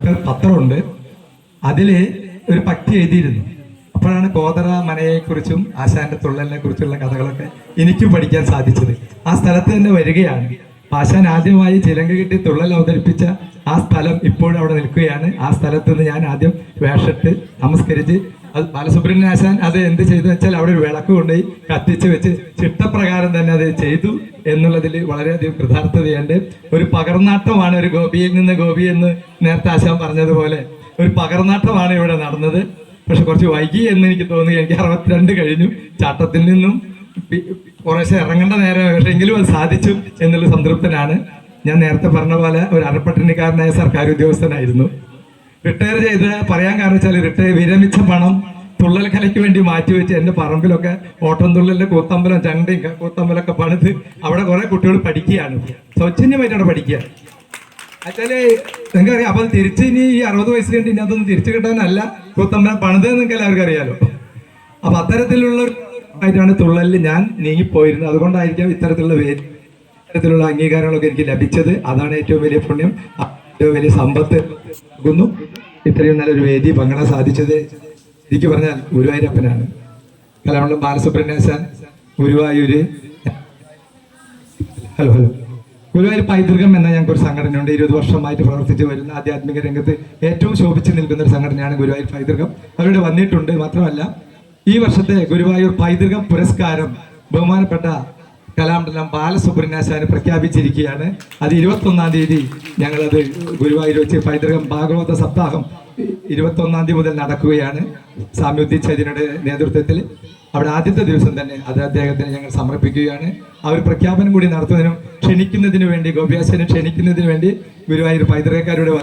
പത്രമുണ്ട്. അതിൽ ഒരു പക്തി എഴുതിയിരുന്നു. അപ്പോഴാണ് കോതറ മനയെക്കുറിച്ചും ആശാന്റെ തുള്ളലിനെ കുറിച്ചുള്ള കഥകളൊക്കെ എനിക്കും പഠിക്കാൻ സാധിച്ചത്. ആ സ്ഥലത്ത് തന്നെ വരികയാണ്. ആശാൻ ആദ്യമായി ചിലങ്ക കിട്ടി തുള്ളൽ അവതരിപ്പിച്ച ആ സ്ഥലം ഇപ്പോഴും അവിടെ നിൽക്കുകയാണ്. ആ സ്ഥലത്ത് നിന്ന് ഞാൻ ആദ്യം വേഷിട്ട് നമസ്കരിച്ച്, അത് ബാലസുബ്രഹ്മണ്യ ആശാൻ അത് എന്ത് ചെയ്തു വെച്ചാൽ അവിടെ ഒരു വിളക്ക് കൊണ്ടുപോയി കത്തിച്ച് വെച്ച് ചിട്ടപ്രകാരം തന്നെ അത് ചെയ്തു എന്നുള്ളതിൽ വളരെയധികം കൃതാർത്ഥതയുണ്ട്. ഒരു പകർനാട്ടമാണ്, ഒരു ഗോപിയിൽ നിന്ന് ഗോപി എന്ന് നേരത്തെ ആശാൻ പറഞ്ഞതുപോലെ ഒരു പകർനാട്ടമാണ് ഇവിടെ നടന്നത്. പക്ഷെ കുറച്ച് വൈകി എന്ന് എനിക്ക് തോന്നി. എനിക്ക് 62 കഴിഞ്ഞു. ചാട്ടത്തിൽ നിന്നും കുറേശ്ശെ ഇറങ്ങേണ്ട നേരം, പക്ഷെ എങ്കിലും അത് സാധിച്ചു എന്നുള്ള സംതൃപ്തനാണ്. ഞാൻ നേരത്തെ പറഞ്ഞ പോലെ ഒരു അരപ്പട്ടിണിക്കാരനായ സർക്കാർ ഉദ്യോഗസ്ഥനായിരുന്നു. റിട്ടയർ ചെയ്ത് പറയാൻ കാരണം വെച്ചാൽ വിരമിച്ച പണം തുള്ളൽ കലയ്ക്ക് വേണ്ടി മാറ്റിവെച്ച് എൻ്റെ പറമ്പിലൊക്കെ ഓട്ടം തുള്ളലിന്റെ കൂത്തമ്പലം, ചണ്ടയും കൂത്തമ്പലമൊക്കെ പണിത് അവിടെ കുറെ കുട്ടികൾ പഠിക്കുകയാണ്. സൗജന്യമായിട്ട് അവിടെ പഠിക്കുക വെച്ചാല് നിങ്ങൾക്കറിയാം. അപ്പൊ തിരിച്ച് ഇനി ഈ 60 വയസ്സിൽ കണ്ട് ഇനി അതൊന്നും തിരിച്ചു കിട്ടാനല്ല കൂത്തമ്പലം പണിത് നിങ്ങൾക്ക് എല്ലാവർക്കും അറിയാലോ. അപ്പൊ അത്തരത്തിലുള്ള ആയിട്ടാണ് തുള്ളലിൽ ഞാൻ നീങ്ങിപ്പോയിരുന്നത്. അതുകൊണ്ടായിരിക്കാം ഇത്തരത്തിലുള്ള അംഗീകാരങ്ങളൊക്കെ എനിക്ക് ലഭിച്ചത്. അതാണ് ഏറ്റവും വലിയ പുണ്യം, ഏറ്റവും വലിയ സമ്പത്ത് നൽകുന്നു. ഇത്രയും നല്ലൊരു വേദി പങ്കിടാൻ സാധിച്ചത് എനിക്ക് പറഞ്ഞാൽ ഗുരുവായൂരപ്പനാണ്. കലാമണ്ഡലം ബാലസുബ്രഹ്മണ്യാശാൻ, ഗുരുവായൂര് ഗുരുവായൂർ പൈതൃകം എന്ന ഞങ്ങൾക്കൊരു സംഘടനയുണ്ട്. 20 വർഷമായിട്ട് പ്രവർത്തിച്ചു വരുന്ന ആധ്യാത്മിക രംഗത്ത് ഏറ്റവും ശോഭിച്ചു നിൽക്കുന്ന ഒരു സംഘടനയാണ് ഗുരുവായൂർ പൈതൃകം. അവരുടെ വന്നിട്ടുണ്ട്. മാത്രമല്ല ഈ വർഷത്തെ ഗുരുവായൂർ പൈതൃകം പുരസ്കാരം ബഹുമാനപ്പെട്ട കലാമണ്ഡലം ബാലസുബ്രഹ്മണ്യാശാന് പ്രഖ്യാപിച്ചിരിക്കുകയാണ്. അത് 21-ാം തീയതി ഞങ്ങളത് ഗുരുവായൂർ വെച്ച് പൈതൃകം ഭാഗവത സപ്താഹം 21-ാം തീയതി മുതൽ നടക്കുകയാണ്. സാമ്യോദി ചൈതന്യയുടെ നേതൃത്വത്തിൽ അവിടെ ആദ്യത്തെ ദിവസം തന്നെ അത് അദ്ദേഹത്തിന് ഞങ്ങൾ സമർപ്പിക്കുകയാണ്. ആ ഒരു പ്രഖ്യാപനം കൂടി നടത്തുന്നതിനും ക്ഷണിക്കുന്നതിന് വേണ്ടി, ഗോപിയാശാനെ ക്ഷണിക്കുന്നതിന് വേണ്ടി ഗുരുവായൂർ പൈതൃകക്കാരുടെ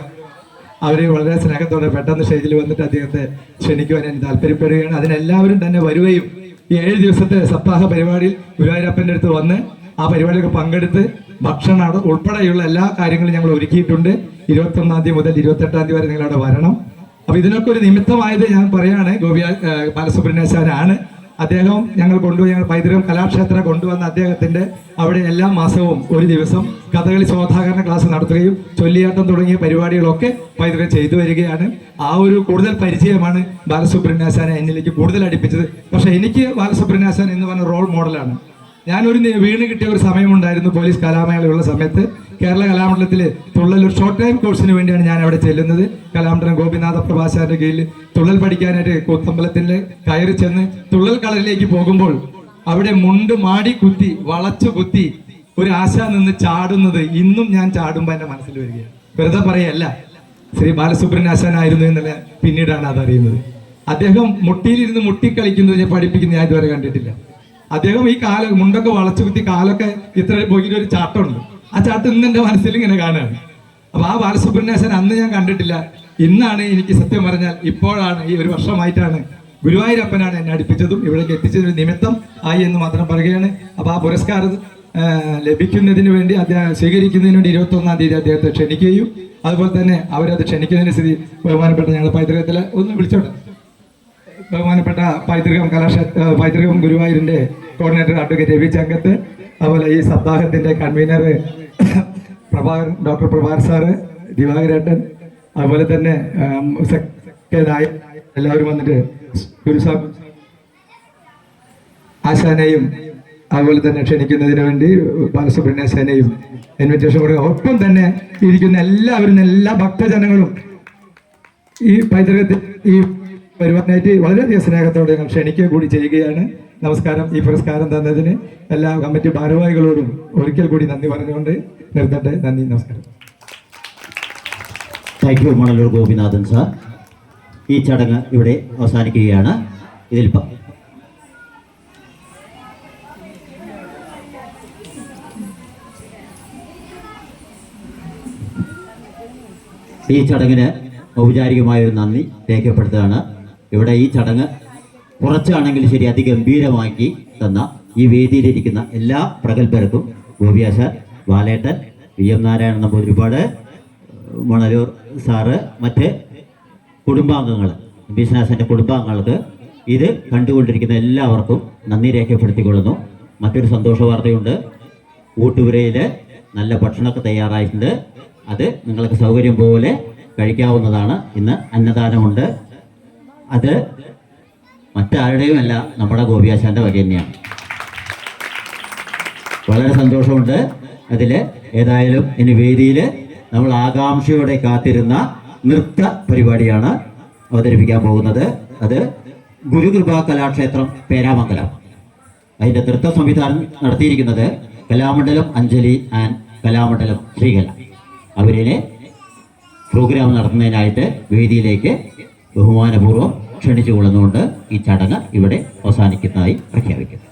അവർ വളരെ സ്നേഹത്തോടെ പെട്ടെന്ന് സ്റ്റേജിൽ വന്നിട്ട് അദ്ദേഹത്തെ ക്ഷണിക്കുവാൻ ഞാൻ താല്പര്യപ്പെടുകയാണ്. അതിനെല്ലാവരും തന്നെ വരുകയും ഈ 7 ദിവസത്തെ സപ്താഹ പരിപാടിയിൽ ഗുരുവായൂരപ്പൻ്റെ അടുത്ത് വന്ന് ആ പരിപാടിയൊക്കെ പങ്കെടുത്ത് ഭക്ഷണം ഉൾപ്പെടെയുള്ള എല്ലാ കാര്യങ്ങളും ഞങ്ങൾ ഒരുക്കിയിട്ടുണ്ട്. 21-ാം തീയതി മുതൽ 28-ാം തീയതി വരെ നിങ്ങളവിടെ വരണം. അപ്പൊ ഇതിനൊക്കെ ഒരു നിമിത്തമായത് ഞാൻ പറയാണ് ബാലസുബ്രഹ്മണ്യാശാനാണ്. അദ്ദേഹം ഞങ്ങൾ പൈതൃകം കലാക്ഷേത്ര കൊണ്ടുവന്ന അദ്ദേഹത്തിന്റെ അവിടെ എല്ലാ മാസവും ഒരു ദിവസം കഥകളി ശോധാകരണ ക്ലാസ് നടത്തുകയും ചൊല്ലിയാട്ടം തുടങ്ങിയ പരിപാടികളൊക്കെ പൈതൃകം ചെയ്തു വരികയാണ്. ആ ഒരു കൂടുതൽ പരിചയമാണ് ബാലസുബ്രഹ്മണ്യാശാനെ എന്നിലേക്ക് കൂടുതൽ അടുപ്പിച്ചത്. പക്ഷെ എനിക്ക് ബാലസുബ്രഹ്മണ്യാശാൻ എന്ന് പറഞ്ഞ റോൾ മോഡലാണ്. ഞാനൊരു വീണ് കിട്ടിയ ഒരു സമയമുണ്ടായിരുന്നു പോലീസ് കലാമേളയുള്ള സമയത്ത്. കേരള കലാമണ്ഡലത്തിൽ തുള്ളൽ ഒരു ഷോർട്ട് ടൈം കോഴ്സിന് വേണ്ടിയാണ് ഞാൻ അവിടെ ചെല്ലുന്നത്. കലാമണ്ഡലം ഗോപിനാഥ പ്രഭാശാന്റെ കീഴിൽ തുള്ളൽ പഠിക്കാനായിട്ട് കൂത്തമ്പലത്തിൽ കയറി ചെന്ന് തുള്ളൽ കളരിലേക്ക് പോകുമ്പോൾ അവിടെ മുണ്ട് മാടി കുത്തി വളച്ചു കുത്തി ഒരു ആശ നിന്ന് ചാടുന്നത് ഇന്നും ഞാൻ ചാടുമ്പോൾ എൻ്റെ മനസ്സിൽ വരികയാണ്. വെറുതെ പറയല്ല, ശ്രീ ബാലസുബ്രഹ്മണ്യാശാനായിരുന്നു എന്നുള്ള പിന്നീടാണ് അതറിയുന്നത്. അദ്ദേഹം മുട്ടിയിലിരുന്ന് മുട്ടിക്കളിക്കുന്നത് ഞാൻ പഠിപ്പിക്കുന്നത് ഞാൻ ഇതുവരെ കണ്ടിട്ടില്ല. അദ്ദേഹം ഈ മുണ്ടൊക്കെ വളച്ചു കുത്തി കാലൊക്കെ ഇത്ര പോയിട്ട് ഒരു ചാട്ടമുണ്ട്. ആ ചാട്ടം ഇന്ന് എൻ്റെ മനസ്സിൽ ഇങ്ങനെ കാണുകയാണ്. അപ്പൊ ആ ബാലസുബ്രഹ്മണ്യാശാൻ അന്ന് ഞാൻ കണ്ടിട്ടില്ല. ഇന്നാണ് എനിക്ക് സത്യം പറഞ്ഞാൽ ഇപ്പോഴാണ്, ഈ ഒരു വർഷമായിട്ടാണ് ഗുരുവായൂരപ്പനാണ് എന്നെ അടുപ്പിച്ചതും ഇവിടേക്ക് എത്തിച്ചതൊരു നിമിത്തം ആയി എന്ന് മാത്രം പറയുകയാണ്. അപ്പൊ ആ പുരസ്കാരം ലഭിക്കുന്നതിന് വേണ്ടി അദ്ദേഹം സ്വീകരിക്കുന്നതിന് വേണ്ടി 21-ാം തീയതി അദ്ദേഹത്തെ ക്ഷണിക്കുകയും അതുപോലെ തന്നെ അവരത് ക്ഷണിക്കുന്നതിന് സ്ഥിതി ബഹുമാനപ്പെട്ട ഞങ്ങളുടെ പൈതൃകത്തിലെ ഒന്ന് വിളിച്ചോട്ടെ, ബഹുമാനപ്പെട്ട പൈതൃകം ഗുരുവായൂരിന്റെ കോർഡിനേറ്റർ അഡ്വക്കേറ്റ് രവി ചങ്കത്ത്, അതുപോലെ ഈ സപ്താഹത്തിന്റെ കൺവീനർ ഡോക്ടർ പ്രഭാകർ സാറ്, ദിവാകരേട്ടൻ, അതുപോലെ തന്നെ എല്ലാവരും വന്നിട്ട് ഗുരുസാബ് ആശാനെയും അതുപോലെ തന്നെ ക്ഷണിക്കുന്നതിന് വേണ്ടി ബാലസുബ്രഹ്മണ്യാശാനെയും ഇൻവിറ്റേഷൻ കൊടുക്കുക. ഒപ്പം തന്നെ ഇരിക്കുന്ന എല്ലാവരും, എല്ലാ ഭക്തജനങ്ങളും ഈ പൈതൃകത്തിൽ ഈ പരിപാടിയായിട്ട് വളരെയധികം സ്നേഹത്തോടെ ഞങ്ങൾ ക്ഷണിക്കുക കൂടി ചെയ്യുകയാണ്. നമസ്കാരം. ഈ പുരസ്കാരം തന്നതിന് എല്ലാ കമ്മിറ്റി ഭാരവാഹികളോടും ഒരിക്കൽ കൂടി നന്ദി പറഞ്ഞുകൊണ്ട് നിർത്തട്ടെ. നന്ദി, നമസ്കാരം. Thank you Manalur Gopinathan sir. ഈ ചടങ്ങ് ഇവിടെ അവസാനിക്കുകയാണ്. ഇതിൽ ഈ ചടങ്ങിന് ഔപചാരികമായൊരു നന്ദി രേഖപ്പെടുത്തുകയാണ്. ഇവിടെ ഈ ചടങ്ങ് കുറച്ചാണെങ്കിൽ ശരി അതിഗംഭീരമാക്കി തന്ന ഈ വേദിയിലിരിക്കുന്ന എല്ലാ പ്രഗത്ഭർക്കും ഗോപിയാശാൻ, ബാലേട്ടൻ, VM നാരായണൻ നമ്പൂതിരിപ്പാട്, മണലൂർ സാറ്, മറ്റ് കുടുംബാംഗങ്ങൾ, ബിസിനസിൻ്റെ കുടുംബാംഗങ്ങൾക്ക്, ഇത് കണ്ടുകൊണ്ടിരിക്കുന്ന എല്ലാവർക്കും നന്ദി രേഖപ്പെടുത്തിക്കൊള്ളുന്നു. മറ്റൊരു സന്തോഷ വാർത്തയുണ്ട്. ഊട്ടുപുരയിൽ നല്ല ഭക്ഷണമൊക്കെ തയ്യാറായിട്ടുണ്ട്. അത് നിങ്ങൾക്ക് സൗകര്യം പോലെ കഴിക്കാവുന്നതാണ്. ഇന്ന് അന്നദാനമുണ്ട്. അത് മറ്റാരുടെയുമല്ല, നമ്മുടെ ഗോപിയാശാന്റെ വക തന്നെയാണ്. വളരെ സന്തോഷമുണ്ട് അതിൽ. ഏതായാലും ഇനി വേദിയിൽ നമ്മൾ ആകാംക്ഷയോടെ കാത്തിരുന്ന നൃത്ത പരിപാടിയാണ് അവതരിപ്പിക്കാൻ പോകുന്നത്. അത് ഗുരുകൃപാ കലാക്ഷേത്രം പേരാമംഗലം. അതിൻ്റെ നൃത്ത സംവിധാനം നടത്തിയിരിക്കുന്നത് കലാമണ്ഡലം അഞ്ജലി ആൻഡ് കലാമണ്ഡലം ശ്രീകല. അവരിലെ പ്രോഗ്രാം നടത്തുന്നതിനായിട്ട് വേദിയിലേക്ക് ബഹുമാനപൂർവ്വം ക്ഷണിച്ചു കൊള്ളുന്നുകൊണ്ട് ഈ ചടങ്ങ് ഇവിടെ അവസാനിക്കുന്നതായി പ്രഖ്യാപിക്കുന്നു.